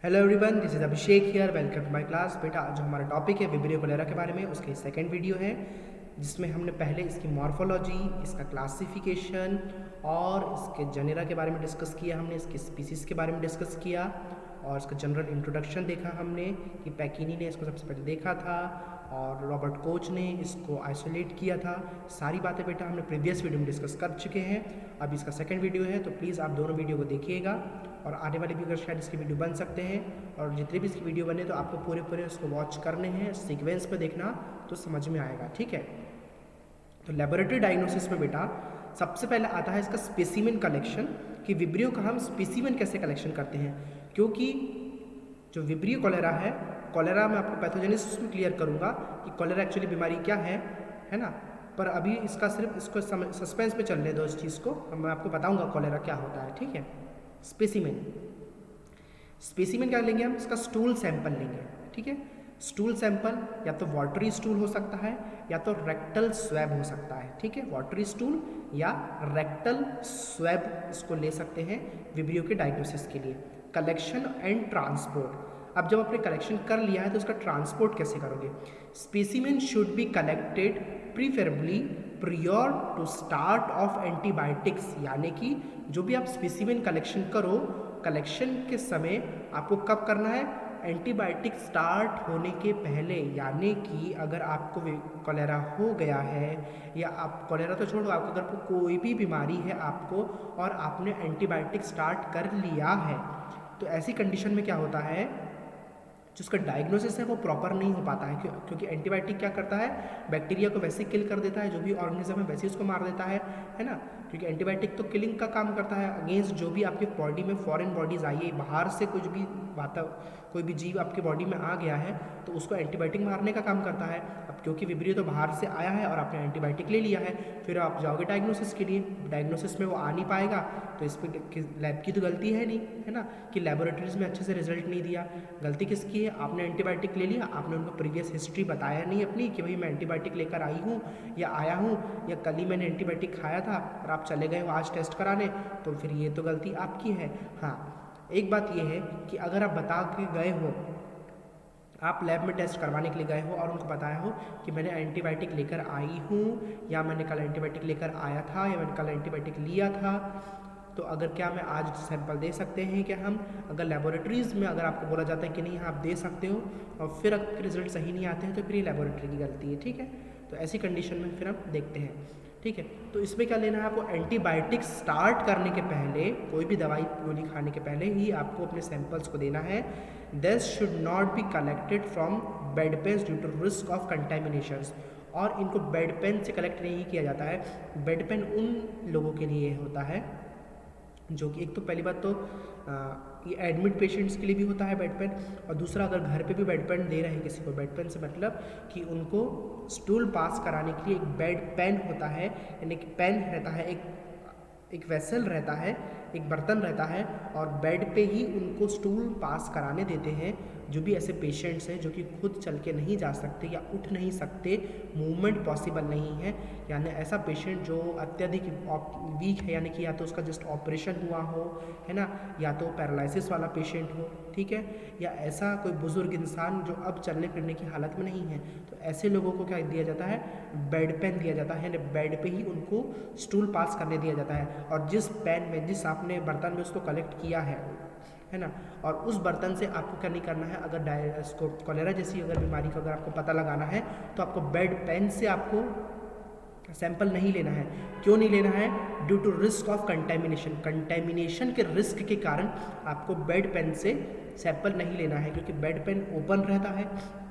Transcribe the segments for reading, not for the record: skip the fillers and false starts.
Hello everyone, this is Abhishek here. Welcome to my class. बेटा, जो हमारा टॉपिक है विब्रियो कोलेरा के बारे में, उसकी सेकंड वीडियो है जिसमें हमने पहले इसकी मॉर्फोलॉजी, इसका क्लासिफिकेशन और इसके जेनेरा के बारे में डिस्कस किया। हमने इसकी स्पीसीज़ के बारे में डिस्कस किया और इसका जनरल इंट्रोडक्शन देखा हमने कि पैकिनी ने इसको सबसे पहले देखा था और रॉबर्ट कोच ने इसको आइसोलेट किया था। सारी बातें बेटा हमने प्रीवियस वीडियो में डिस्कस कर चुके हैं। अब इसका सेकंड वीडियो है, तो प्लीज़ आप दोनों वीडियो को देखिएगा और आने वाले भी अगर शायद इसकी वीडियो बन सकते हैं, और जितने भी इसकी वीडियो बने तो आपको पूरे उसको वॉच करने हैं, सीक्वेंस पे देखना तो समझ में आएगा। ठीक है, तो लेबोरेटरी डायग्नोसिस में बेटा सबसे पहले आता है इसका स्पेसिमेन कलेक्शन, कि विब्रियो का हम स्पेसिमेन कैसे कलेक्शन करते हैं। क्योंकि जो विब्रियो कोलेरा है, कोलेरा में आपको पैथोजेनेसिस में क्लियर करूँगा कि कोलेरा एक्चुअली बीमारी क्या है ना। पर अभी इसका सिर्फ इसको सस्पेंस पे चल रहे दो इस चीज़ को, मैं आपको बताऊँगा कोलेरा क्या होता है। ठीक है, स्पेसिमेन क्या लेंगे हम, इसका स्टूल सैंपल लेंगे। ठीक है, स्टूल सैंपल या तो वाटरी स्टूल हो सकता है या तो रेक्टल स्वैब हो सकता है। ठीक है, वाटरी स्टूल या रेक्टल स्वैब इसको ले सकते हैं विब्रियो के डायग्नोसिस के लिए। कलेक्शन एंड ट्रांसपोर्ट, अब जब आपने कलेक्शन कर लिया है तो उसका ट्रांसपोर्ट कैसे करोगे। Specimen should be collected preferably prior to start of antibiotics, यानी कि जो भी आप स्पेसिमेन कलेक्शन करो, कलेक्शन के समय आपको कब करना है, एंटीबायोटिक स्टार्ट होने के पहले। यानी कि अगर आपको कोलेरा हो गया है या आप कोलेरा तो छोड़ो, आपको अगर कोई भी बीमारी है आपको और आपने एंटीबायोटिक स्टार्ट कर लिया है, तो ऐसी कंडीशन में क्या होता है, जो उसका डायग्नोसिस है वो प्रॉपर नहीं हो पाता है। क्योंकि एंटीबायोटिक क्या करता है, बैक्टीरिया को वैसे किल कर देता है, जो भी ऑर्गेनिज्म है वैसे उसको मार देता है ना। क्योंकि एंटीबायोटिक तो किलिंग का काम करता है अगेंस्ट जो भी आपके बॉडी में फॉरेन बॉडीज़ आई है, बाहर से कुछ भी कोई भी जीव आपके बॉडी में आ गया है तो उसको एंटीबायोटिक मारने का काम करता है। अब क्योंकि विब्रियो तो बाहर से आया है और आपने एंटीबायोटिक ले लिया है, फिर आप जाओगे डायग्नोसिस के लिए, डायग्नोसिस में वो आ नहीं पाएगा, तो इस पर लैब की तो गलती है नहीं, है ना, कि लेबोरेटरीज में अच्छे से रिजल्ट नहीं दिया। गलती किसकी है, आपने एंटीबायोटिक ले लिया, आपने उनको प्रीवियस हिस्ट्री बताया नहीं अपनी कि भाई मैं एंटीबायोटिक लेकर आई हूँ या आया हूँ, या कल ही मैंने एंटीबायोटिक खाया था और आप चले गए हो आज टेस्ट कराने, तो फिर ये तो गलती आपकी है। हाँ, एक बात ये है कि अगर आप बता के गए हो, आप लैब में टेस्ट करवाने के लिए गए हो और उनको बताया हो कि मैंने एंटीबायोटिक लेकर आई हूँ, या मैंने कल एंटीबायोटिक लेकर आया था, या मैंने कल एंटीबायोटिक लिया था, तो अगर क्या मैं आज सैंपल दे सकते हैं क्या हम। अगर लेबोरेटरीज़ में अगर आपको बोला जाता है कि नहीं आप दे सकते हो और फिर अगर रिजल्ट सही नहीं आते हैं तो फिर ये लेबोरेटरी की गलती है। ठीक है, तो ऐसी कंडीशन में फिर हम देखते हैं। ठीक है, तो इसमें क्या लेना है आपको, एंटीबायोटिक स्टार्ट करने के पहले, कोई भी दवाई गोली खाने के पहले ही आपको अपने सैंपल्स को देना है। This should not be collected from bed pans due to risk of contaminations, और इनको बेड पेन से कलेक्ट नहीं किया जाता है। बेड पेन उन लोगों के लिए होता है जो कि एक तो पहली बात तो ये एडमिट पेशेंट्स के लिए भी होता है बेड पेन, और दूसरा अगर घर पे भी बेड पेन दे रहे हैं किसी को, बेड पेन से मतलब कि उनको स्टूल पास कराने के लिए एक बेड पेन होता है, यानी कि पेन रहता है, एक वेसल रहता है, एक बर्तन रहता है, और बेड पे ही उनको स्टूल पास कराने देते हैं। जो भी ऐसे पेशेंट्स हैं जो कि खुद चल के नहीं जा सकते या उठ नहीं सकते, मूवमेंट पॉसिबल नहीं है, यानी ऐसा पेशेंट जो अत्यधिक वीक है, यानी कि या तो उसका जस्ट ऑपरेशन हुआ हो, है ना, या तो पैरालिसिस वाला पेशेंट हो, ठीक है, या ऐसा कोई बुजुर्ग इंसान जो अब चलने फिरने की हालत में नहीं है, तो ऐसे लोगों को क्या दिया जाता है, बेड पेन दिया जाता है, यानी बेड पे ही उनको स्टूल पास करने दिया जाता है। और जिस पेन में, जिस आपने बर्तन में उसको कलेक्ट किया है ना, और उस बर्तन से आपको क्या नहीं करना है, अगर इसको कोलेरा जैसी अगर बीमारी का अगर आपको पता लगाना है तो आपको बेड पेन से आपको सैंपल नहीं लेना है। क्यों नहीं लेना है, due to risk of contamination, contamination के रिस्क के कारण आपको बेड पेन से सैंपल नहीं लेना है, क्योंकि बेड पेन ओपन रहता है।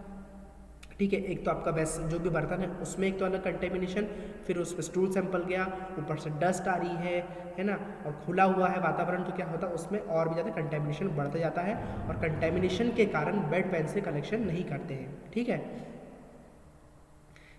ठीक है, एक तो आपका जो भी बर्तन है उसमें एक तो अलग कंटेमिनेशन, फिर उस पर स्टूल सैंपल गया, ऊपर से डस्ट आ रही है ना, और खुला हुआ है वातावरण, तो क्या होता है उसमें और भी ज़्यादा कंटेमिनेशन बढ़ता जाता है, और कंटेमिनेशन के कारण बेड पेन से कलेक्शन नहीं करते हैं। ठीक है,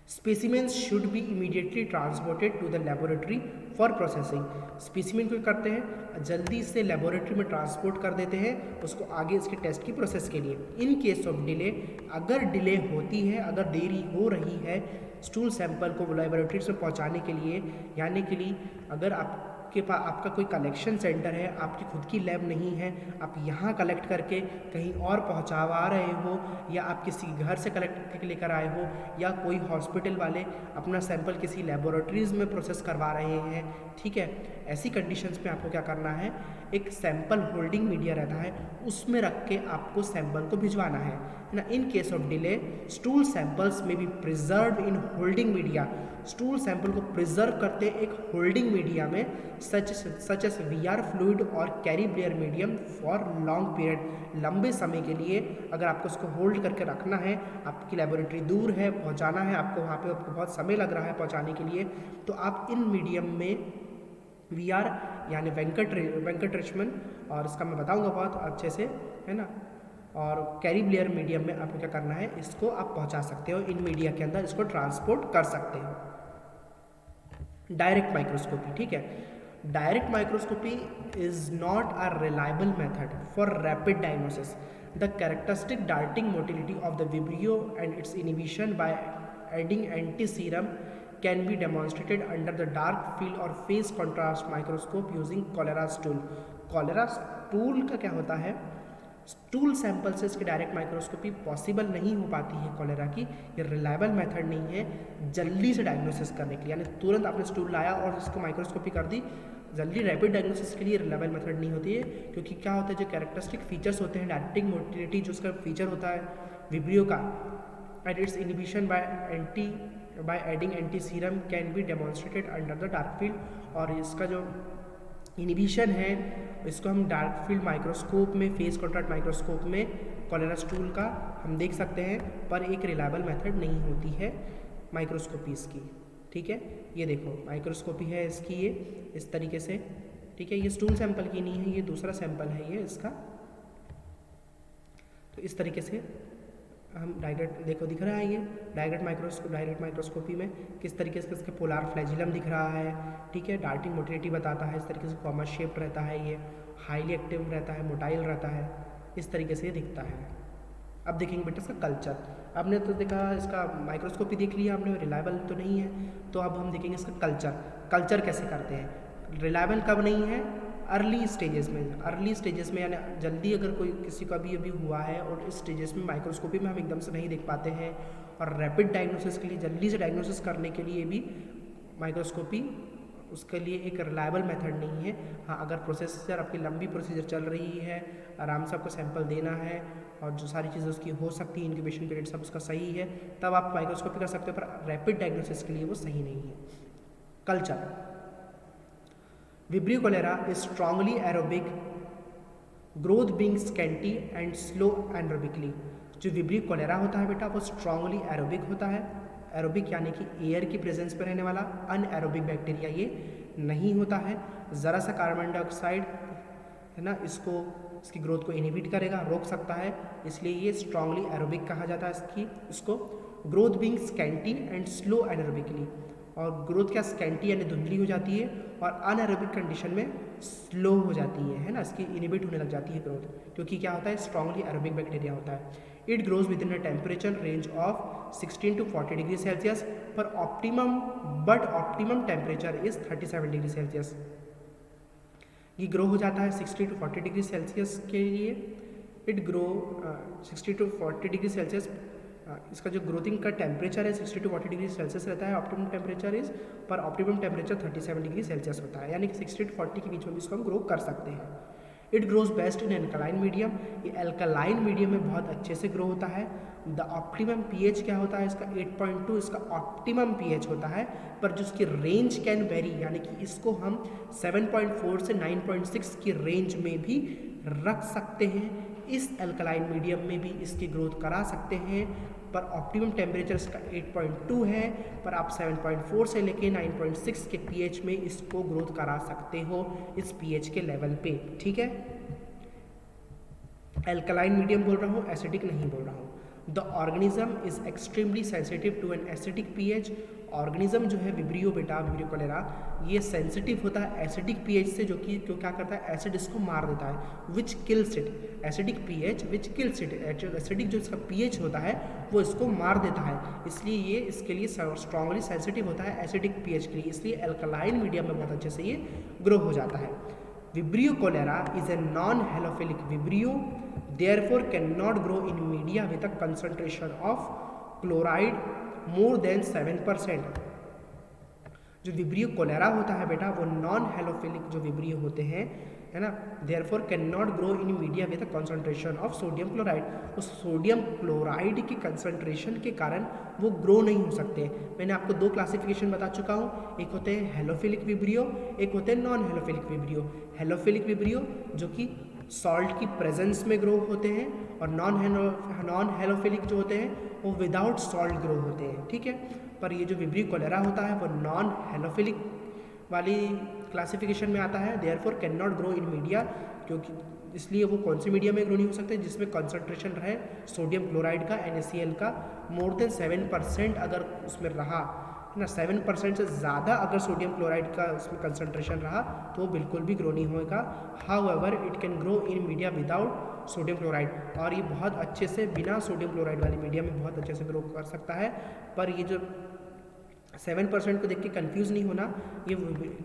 specimens should be immediately transported to the laboratory for processing. Specimen को करते हैं जल्दी से लेबोरेटरी में ट्रांसपोर्ट कर देते हैं उसको आगे इसके टेस्ट की प्रोसेस के लिए। इन केस ऑफ डिले, अगर डिले होती है, अगर देरी हो रही है स्टूल सैंपल को लेबोरेटरी से पहुंचाने के लिए, यानी कि अगर आप आपका कोई कलेक्शन सेंटर है, आपकी खुद की लैब नहीं है, आप यहाँ कलेक्ट करके कहीं और पहुँचावा रहे हो, या आप किसी घर से कलेक्ट करके लेकर आए हो, या कोई हॉस्पिटल वाले अपना सैंपल किसी लेबोरेटरीज़ में प्रोसेस करवा रहे हैं, ठीक है, ऐसी कंडीशंस में आपको क्या करना है, एक सैंपल होल्डिंग मीडिया रहता है, उसमें रख के आपको सैंपल को भिजवाना है ना। In case of delay stool samples में be preserve in holding media, stool sample को प्रिजर्व करते एक होल्डिंग मीडिया में सच एस वीआर फ्लूइड और Cary Blair medium for long period, लंबे समय के लिए अगर आपको उसको होल्ड करके रखना है, आपकी लेबोरेटरी दूर है, पहुंचाना है आपको, वहाँ पे आपको बहुत समय लग रहा है पहुंचाने के लिए, तो आप इन मीडियम में वीआर यानी वेंकटरमण, और इसका मैं बताऊंगा बहुत अच्छे से, है ना, और कैरी ब्लेयर मीडियम में आपको क्या करना है, इसको आप पहुंचा सकते हो, इन मीडिया के अंदर इसको ट्रांसपोर्ट कर सकते हो। डायरेक्ट माइक्रोस्कोपी, ठीक है, direct microscopy is not a reliable method for rapid diagnosis, the characteristic darting motility of the vibrio and it's inhibition by adding anti serum can be demonstrated under the dark field or phase contrast microscope using cholera stool। cholera stool का क्या होता है, stool sample से इसकी direct microscopy possible नहीं हो पाती है कॉलेरा की, ये रिलायबल मेथड नहीं है जल्दी से डायग्नोसिस करने के लिए, यानी तुरंत आपने स्टूल लाया और इसको माइक्रोस्कोपी कर दी, जल्दी रैपिड डायग्नोसिस के लिए रिलायबल मेथड नहीं होती है, क्योंकि क्या होता है, जो कैरेक्टरिस्टिक फीचर्स होते हैं, डायरेक्टिंग मोटिलिटी जो उसका फीचर होता है विब्रियो का, and it's inhibition by adding anti serum can be demonstrated under the dark field, और इसका जो इनिबिशन है इसको हम डार्क फील्ड माइक्रोस्कोप में, फेस कॉन्ट्रास्ट माइक्रोस्कोप में कॉलेरा स्टूल का हम देख सकते हैं, पर एक रिलायबल मेथड नहीं होती है माइक्रोस्कोपी इसकी, ठीक है। ये देखो माइक्रोस्कोपी है इसकी, ये इस तरीके से, ठीक है, ये स्टूल सैंपल की नहीं है, ये दूसरा सैंपल है ये इसका, तो इस तरीके से हम डायरेक्ट, देखो दिख रहा है ये डायरेक्ट माइक्रोस्कोपी में किस तरीके से इसका पोलार फ्लैजिलम दिख रहा है, ठीक है, डार्टिंग मोटिलिटी बताता है, इस तरीके से कॉमर शेप्ड रहता है, ये हाईली एक्टिव रहता है, मोटाइल रहता है, इस तरीके से ये दिखता है। अब देखेंगे बेटा इसका कल्चर, आपने तो देखा इसका माइक्रोस्कोपी देख लिया आपने, रिलायबल तो नहीं है, तो अब हम देखेंगे इसका कल्चर कैसे करते हैं। रिलायबल कब नहीं है, अर्ली स्टेजेस में, यानी जल्दी अगर कोई किसी का भी अभी हुआ है और इस स्टेजेस में माइक्रोस्कोपी में हम एकदम से नहीं देख पाते हैं, और रैपिड डायग्नोसिस के लिए, जल्दी से डायग्नोसिस करने के लिए भी माइक्रोस्कोपी उसके लिए एक रिलायबल मेथड नहीं है। हाँ, अगर प्रोसीजर आपकी लंबी प्रोसीजर चल रही है, आराम से आपको सैंपल देना है और जो सारी चीज़ें उसकी हो सकती है, इंक्यूबेशन पीरियड सब उसका सही है, तब आप माइक्रोस्कोपी कर सकते हो, पर रैपिड डायग्नोसिस के लिए वो सही नहीं है। Culture, vibrio cholera is strongly aerobic, growth being scanty and slow anaerobically. जो विब्रियो कोलेरा होता है बेटा वो स्ट्रांगली एरोबिक होता है, एरोबिक यानी कि एयर की प्रेजेंस पर रहने वाला, अनएरोबिक बैक्टीरिया ये नहीं होता है। ज़रा सा कार्बन डाइऑक्साइड है ना, इसकी ग्रोथ को इनहिबिट करेगा, रोक सकता है, इसलिए ये स्ट्रांगली एरोबिक कहा जाता है इसको। Growth being scanty and slow एनरोबिकली, और ग्रोथ क्या स्कैंटी यानी धुंधली हो जाती है और अनएरोबिक कंडीशन में स्लो हो जाती है ना, इसकी इनहिबिट होने लग जाती है ग्रोथ, क्योंकि क्या होता है स्ट्रांगली एरोबिक बैक्टीरिया होता है। It grows within a temperature range of 16 to 40 degree Celsius, पर optimum temperature is 37 degree Celsius. ये ग्रो हो जाता है 60 to 40 डिग्री सेल्सियस के लिए। It grow 60 to 40 degree Celsius, इसका जो ग्रोथिंग का टेम्परेचर है 60 to 40 डिग्री सेल्सियस रहता है, ऑप्टिमम टेम्परेचर इज, पर ऑप्टिमम टेम्परेचर 37 डिग्री सेल्सियस होता है, यानी कि 60 to 40 के बीच में भी इसको हम ग्रो कर सकते हैं। It grows best in alkaline medium, ये एल्कलाइन मीडियम में बहुत अच्छे से ग्रो होता है। द ऑप्टिमम पीएच क्या होता है इसका 8.2, इसका ऑप्टिमम पीएच होता है, पर जो इसकी रेंज कैन वेरी, यानी कि इसको हम 7.4 से 9.6 की रेंज में भी रख सकते हैं। इस एल्कलाइन मीडियम में भी इसकी ग्रोथ करा सकते हैं, पर ऑप्टिमम टेम्परेचर इसका 8.2 है, पर आप 7.4 से लेके 9.6 के पीएच में इसको ग्रोथ करा सकते हो इस पीएच के लेवल पे, ठीक है। एल्कलाइन मीडियम बोल रहा हूँ, एसिडिक नहीं बोल रहा हूँ। The organism is extremely sensitive to an acidic pH, organism जो है विब्रियो कोलेरा ये सेंसिटिव होता है एसिडिक पीएच से, जो क्या करता है एसिड इसको मार देता है, विच kills it. Acidic pH which kills it. Acidic जो इसका पीएच होता है वो इसको मार देता है, इसलिए ये इसके लिए स्ट्रांगली सेंसिटिव होता है एसिडिक पीएच के लिए, इसलिए एल्कलाइन मीडियम में बहुत अच्छे से ये ग्रो हो जाता है। Vibrio cholera is a non halophilic Vibrio, therefore can not grow in media with a concentration of chloride more than 7%। जो विब्रियो कोलेरा होता है बेटा वो नॉन हेलोफिलिक जो विब्रियो होते हैं, है ना, therefore can not grow in media with a concentration of sodium chloride. उस सोडियम क्लोराइड की कंसंट्रेशन के कारण वो ग्रो नहीं हो सकते। मैंने आपको दो क्लासिफिकेशन बता चुका हूँ, एक होते हैं हेलोफिलिक विब्रियो, एक होते हैं नॉन हेलोफिलिक विब्रियो। हेलोफिलिक विब्रियो जो कि सॉल्ट की प्रेजेंस में ग्रो होते हैं, और नॉन हेलोफिलिक जो होते हैं वो विदाउट सॉल्ट ग्रो होते हैं, ठीक है। पर ये जो विब्रियो कोलेरा होता है वो नॉन हेलोफिलिक वाली क्लासिफिकेशन में आता है, therefore can not grow in media, क्योंकि इसलिए वो कौन सी मीडिया में ग्रो नहीं हो सकते जिसमें कंसंट्रेशन रहे सोडियम क्लोराइड का, NaCl का मोर देन 7% अगर उसमें रहा, है ना, 7% से ज़्यादा अगर सोडियम क्लोराइड का उसमें कंसंट्रेशन रहा तो वो बिल्कुल भी ग्रो नहीं होगा। However it can grow in media without sodium chloride, और ये बहुत अच्छे से बिना सोडियम क्लोराइड वाली मीडिया में बहुत अच्छे से ग्रो कर सकता है। पर ये जो 7% को देख के कंफ्यूज नहीं होना, ये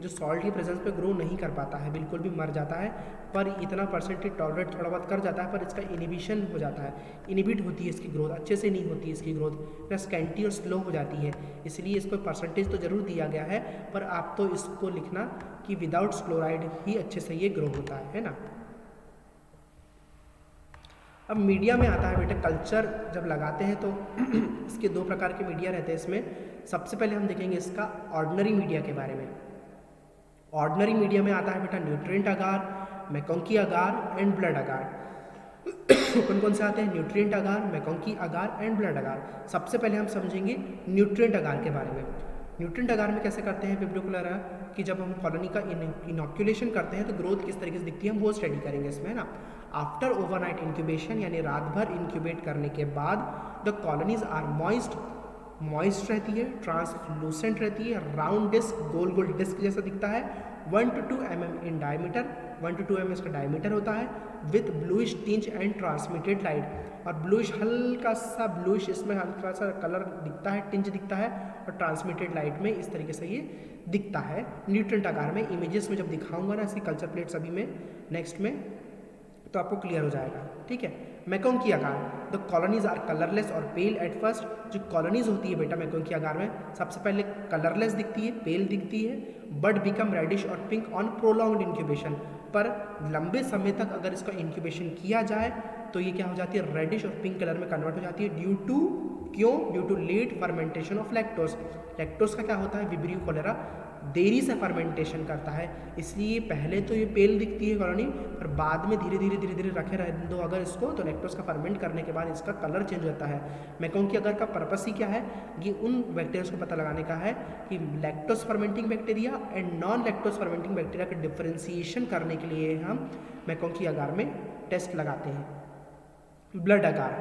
जो सॉल्ट की प्रेजेंस पे ग्रो नहीं कर पाता है, बिल्कुल भी मर जाता है। पर इतना परसेंटेज टॉलरेट थोड़ा बहुत कर जाता है, पर इसका इनिबिशन हो जाता है, इनिबिट होती है इसकी ग्रोथ, अच्छे से नहीं होती इसकी ग्रोथ, प्लस स्कैंटी और स्लो हो जाती है। इसलिए इसको परसेंटेज तो ज़रूर दिया गया है, पर आप तो इसको लिखना कि विदाउट क्लोराइड ही अच्छे से ये ग्रो होता है ना। अब मीडिया में आता है बेटा, कल्चर जब लगाते हैं तो इसके दो प्रकार के मीडिया रहते हैं इसमें। सबसे पहले हम देखेंगे इसका ऑर्डिनरी मीडिया के बारे में। ऑर्डिनरी मीडिया में आता है बेटा nutrient agar, MacConkey agar and blood agar. कौन कौन से आते हैं? Nutrient agar, MacConkey agar and blood agar. सबसे पहले हम समझेंगे न्यूट्रिएंट अगार के बारे में। न्यूट्रिएंट अगार में कैसे करते हैं विब्रियो कोलेरा कि जब हम कॉलोनी का इनॉक्यूलेशन करते हैं तो ग्रोथ किस तरीके से दिखती है हम वो स्टडी करेंगे इसमें, है ना। आफ्टर ओवरनाइट इंक्यूबेशन यानी रात भर इंक्यूबेट करने के बाद द कॉलोनीज आर मॉइस्ट रहती है, ट्रांसलूसेंट रहती है, राउंड डिस्क, गोल गोल डिस्क जैसा दिखता है, 1 to 2 mm in diameter, 1 to 2 mm इसका डायमीटर होता है, with bluish tinge and transmitted light. और ब्लूइश, हल्का सा ब्लूइश इसमें हल्का सा कलर दिखता है, टिंच दिखता है, और ट्रांसमिटेड लाइट में इस तरीके से ये दिखता है न्यूट्रिएंट आकार में। इमेजेस में जब दिखाऊंगा ना इसकी कल्चर प्लेट सभी में नेक्स्ट में, तो आपको क्लियर हो जाएगा, ठीक है। मैकोंकी आकार, द कॉलोनीज आर कलरलेस और पेल एट फर्स्ट। जो कॉलोनीज होती है बेटा मैकोंकी आकार में सबसे पहले कलरलेस दिखती है, पेल दिखती है, बट बिकम रेडिश और पिंक ऑन प्रोलॉन्ग्ड इंक्यूबेशन। पर लंबे समय तक अगर इसका इंक्यूबेशन किया जाए तो ये क्या हो जाती है, रेडिश और पिंक कलर में कन्वर्ट हो जाती है, due to late fermentation of lactose. Lactose का क्या होता है, विब्रियो कोलेरा देरी से फर्मेंटेशन करता है, इसलिए पहले तो ये पेल दिखती है कॉलोनी, पर बाद में धीरे धीरे रखे रह दो अगर इसको, तो लैक्टोज का फर्मेंट करने के बाद इसका कलर चेंज होता है। मैकोंकी अगर का पर्पस ही क्या है, ये उन बैक्टीरिया को पता लगाने का है कि lactose fermenting bacteria and non lactose fermenting bacteria का डिफ्रेंसिएशन करने के लिए हम मैकोंकी अगार में टेस्ट लगाते हैं। Blood agar,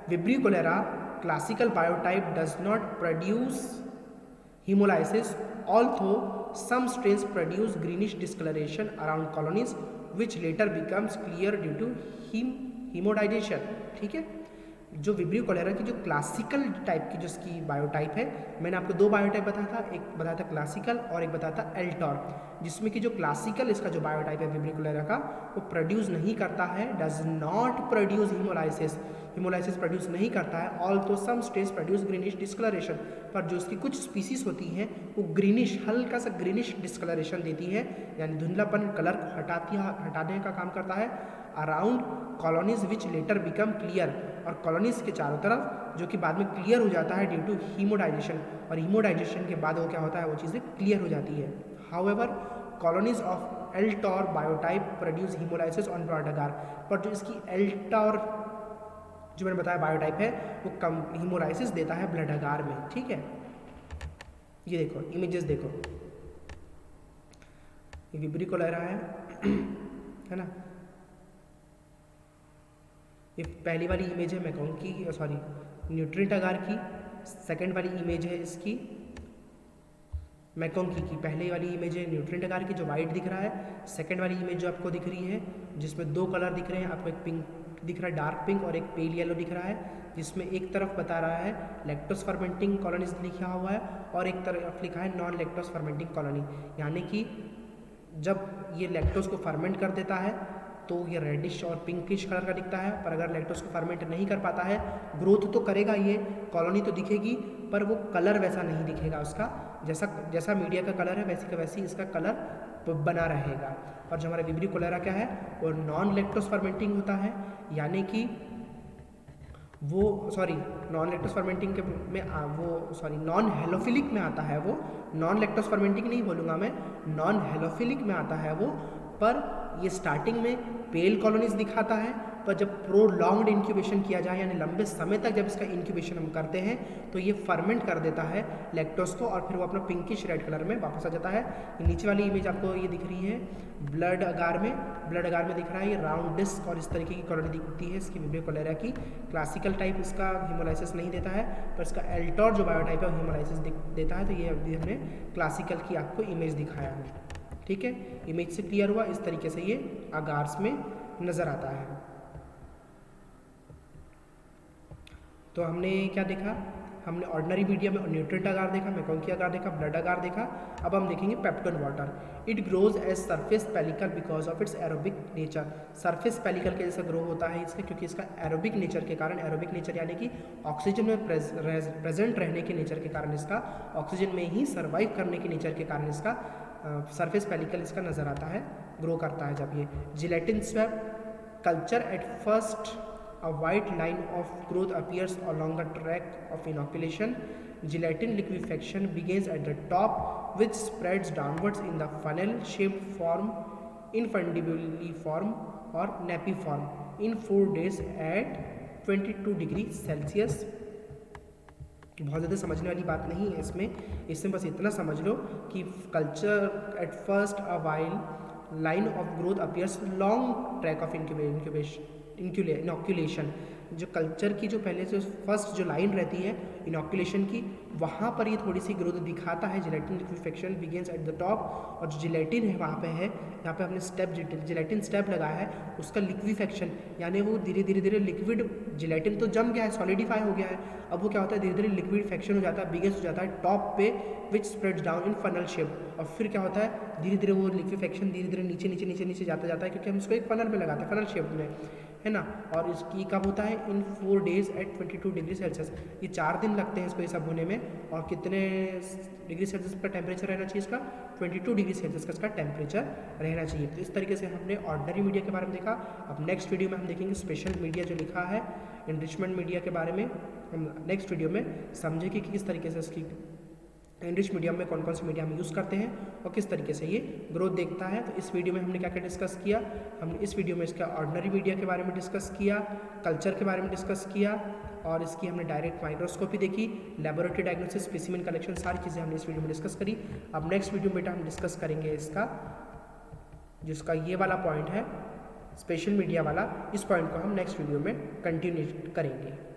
vibrio cholerae classical biotype does not produce hemolysis, although some strains produce greenish discoloration around colonies which later becomes clear due to hemodigestion, ठीक है। जो विब्रियो कोलेरा की जो क्लासिकल टाइप की जो इसकी बायोटाइप है, मैंने आपको दो बायोटाइप बताया था, एक बताया था क्लासिकल और एक बताया था एल्टॉर, जिसमें कि जो क्लासिकल इसका जो बायोटाइप है विब्रियो कोलेरा का वो प्रोड्यूस नहीं करता है, does not produce haemolysis produce नहीं करता है, ऑल्दो सम स्ट्रेन्स प्रोड्यूस ग्रीनिश डिस्कलरेशन। पर जो इसकी कुछ स्पीसीज होती हैं वो ग्रीनिश, हल्का सा ग्रीनिश डिस्कलरेशन देती है, यानी धुंधलापन कलर हटाने का काम करता है अराउंड कॉलोनीज विच लेटर बिकम क्लियर, और कॉलोनीज के चारों तरफ जो कि बाद में क्लियर हो जाता है ड्यू टू हीमोडाइजेशन, और हीमोडाइजेशन के बाद वो क्या होता है, वो चीज़ें क्लियर हो जाती है। However colonies of El Tor biotype produce haemolysis on blood agar, पर जो इसकी एल्टॉर जो मैंने बताया बायोटाइप है वो कम हीमोलाइसिस देता है ब्लड अगार में, ठीक है। ये देखो इमेजेस देखो, ये विब्रियो कोलेरा है ना, ये पहली वाली इमेज है मैकोंकी न्यूट्रिएंट अगार की, सेकंड वाली इमेज है इसकी मैकोंकी की। पहले वाली इमेज है न्यूट्रिएंट अगार की जो वाइट दिख रहा है, सेकंड वाली इमेज जो आपको दिख रही है जिसमें दो कलर दिख रहे हैं आपको, एक पिंक दिख रहा है डार्क पिंक और एक पेल येलो दिख रहा है, जिसमें एक तरफ बता रहा है लैक्टोस फर्मेंटिंग कॉलोनीज लिखा हुआ है और एक तरफ लिखा है नॉन लैक्टोस फर्मेंटिंग कॉलोनी। यानी कि जब ये लैक्टोस को फर्मेंट कर देता है तो ये रेडिश और पिंकिश कलर का दिखता है, पर अगर लैक्टोस को फर्मेंट नहीं कर पाता है, ग्रोथ तो करेगा ये, कॉलोनी तो दिखेगी, पर वो कलर वैसा नहीं दिखेगा उसका, जैसा मीडिया का कलर है वैसे का वैसे इसका कलर बना रहेगा। और जो हमारा विब्रियो कोलेरा क्या है, वो नॉन लैक्टोस फर्मेंटिंग होता है, यानी कि वो नॉन लैक्टोस फर्मेंटिंग के में नॉन हेलोफिलिक में आता है वो, नॉन लैक्टोस फर्मेंटिंग नहीं बोलूँगा मैं, नॉन हेलोफिलिक में आता है वो। पर ये स्टार्टिंग में पेल कॉलोनीज दिखाता है, पर जब प्रोलॉन्ग्ड इंक्यूबेशन किया जाए यानी लंबे समय तक जब इसका इंक्यूबेशन हम करते हैं तो ये फर्मेंट कर देता है लैक्टोस को और फिर वो अपना पिंकिश रेड कलर में वापस आ जाता है। ये नीचे वाली इमेज आपको ये दिख रही है ब्लड अगार में दिख रहा है ये राउंड डिस्क और इस तरीके की कॉलोनी दिखती है इसकी विब्रियो कोलेरा की। क्लासिकल टाइप इसका हीमोलाइसिस नहीं देता है, पर इसका एल्टोर जो बायोटाइप है वो हीमोलाइसिस देता है। तो ये अभी हमने क्लासिकल की आपको इमेज दिखाया है, ठीक है। इमेज से क्लियर हुआ, इस तरीके से ये अगार्स में नज़र आता है। तो हमने क्या देखा, हमने ऑर्डिनरी मीडिया में न्यूट्रिएंट अगार देखा, मैकोंकी अगार देखा, ब्लड अगार देखा। अब हम देखेंगे peptone water. It grows as surface pellicle because of its aerobic nature. Surface pellicle के जैसा ग्रो होता है इसका, क्योंकि इसका एरोबिक नेचर के कारण, एरोबिक नेचर यानी कि ऑक्सीजन में प्रेजेंट रहने के नेचर के कारण, इसका ऑक्सीजन में ही सर्वाइव करने के नेचर के कारण इसका सरफेस पेलिकल इसका नज़र आता है, ग्रो करता है जब ये। Gelatin swab culture at first a white line of growth appears along the track of inoculation. Gelatin liquefaction begins at the top, which spreads downwards in the funnel-shaped form, infundibuliform or napiform in 4 days at 22 degree Celsius. बहुत ज़्यादा समझने वाली बात नहीं है इसमें बस इतना समझ लो कि culture at first a while line of growth appears long track of inoculation. जो कल्चर की जो पहले से फर्स्ट जो लाइन रहती है इनॉक्यूलेशन की, वहाँ पर ये थोड़ी सी ग्रोथ दिखाता है। Gelatin liquefaction begins at the top, और जो जिलेटिन है वहाँ पे है, यहाँ पे हमने जिलेटिन स्टेप लगाया है, उसका लिक्विफेक्शन यानी वो धीरे धीरे लिक्विड, जिलेटिन तो जम गया है, सॉलिडिफाई हो गया है, अब वो क्या होता है धीरे धीरे लिक्विफेक्शन हो जाता है, बिगेस्ट हो जाता है टॉप पे, which spreads down in funnel shape. और फिर क्या होता है धीरे धीरे वो लिक्विफेक्शन धीरे धीरे नीचे जाता है, क्योंकि हम इसको एक फनल में लगाते हैं, फनल शेप में, है ना। और इसकी कब होता है, इन 4 days एट 22 डिग्री सेल्सियस। ये 4 दिन लगते हैं इसको ये सब होने में। और कितने डिग्री सेल्सियस का टेम्परेचर रहना चाहिए इसका, 22 डिग्री सेल्सियस का इसका टेम्परेचर रहना चाहिए। तो इस तरीके से हमने ऑर्डिनरी मीडिया के बारे में देखा। अब नेक्स्ट वीडियो में हम देखेंगे स्पेशल मीडिया जो लिखा है एनरिचमेंट मीडिया के बारे में। हम नेक्स्ट वीडियो में समझेंगे कि किस तरीके से इसकी एनरिच मीडियम में कौन कौन से मीडिया हम यूज़ करते हैं और किस तरीके से ये ग्रोथ देखता है। तो इस वीडियो में हमने क्या क्या डिस्कस किया, हमने इस वीडियो में इसका ऑर्डिनरी मीडिया के बारे में डिस्कस किया, कल्चर के बारे में डिस्कस किया, और इसकी हमने डायरेक्ट माइक्रोस्कोपी देखी, लेबोरेटरी डायग्नोसिस, स्पेसिमेन कलेक्शन, सारी चीज़ें हमने इस वीडियो में डिस्कस करी। अब नेक्स्ट वीडियो में बेटा हम डिस्कस करेंगे इसका जिसका ये वाला पॉइंट है स्पेशल मीडिया वाला, इस पॉइंट को हम नेक्स्ट वीडियो में कंटिन्यू करेंगे।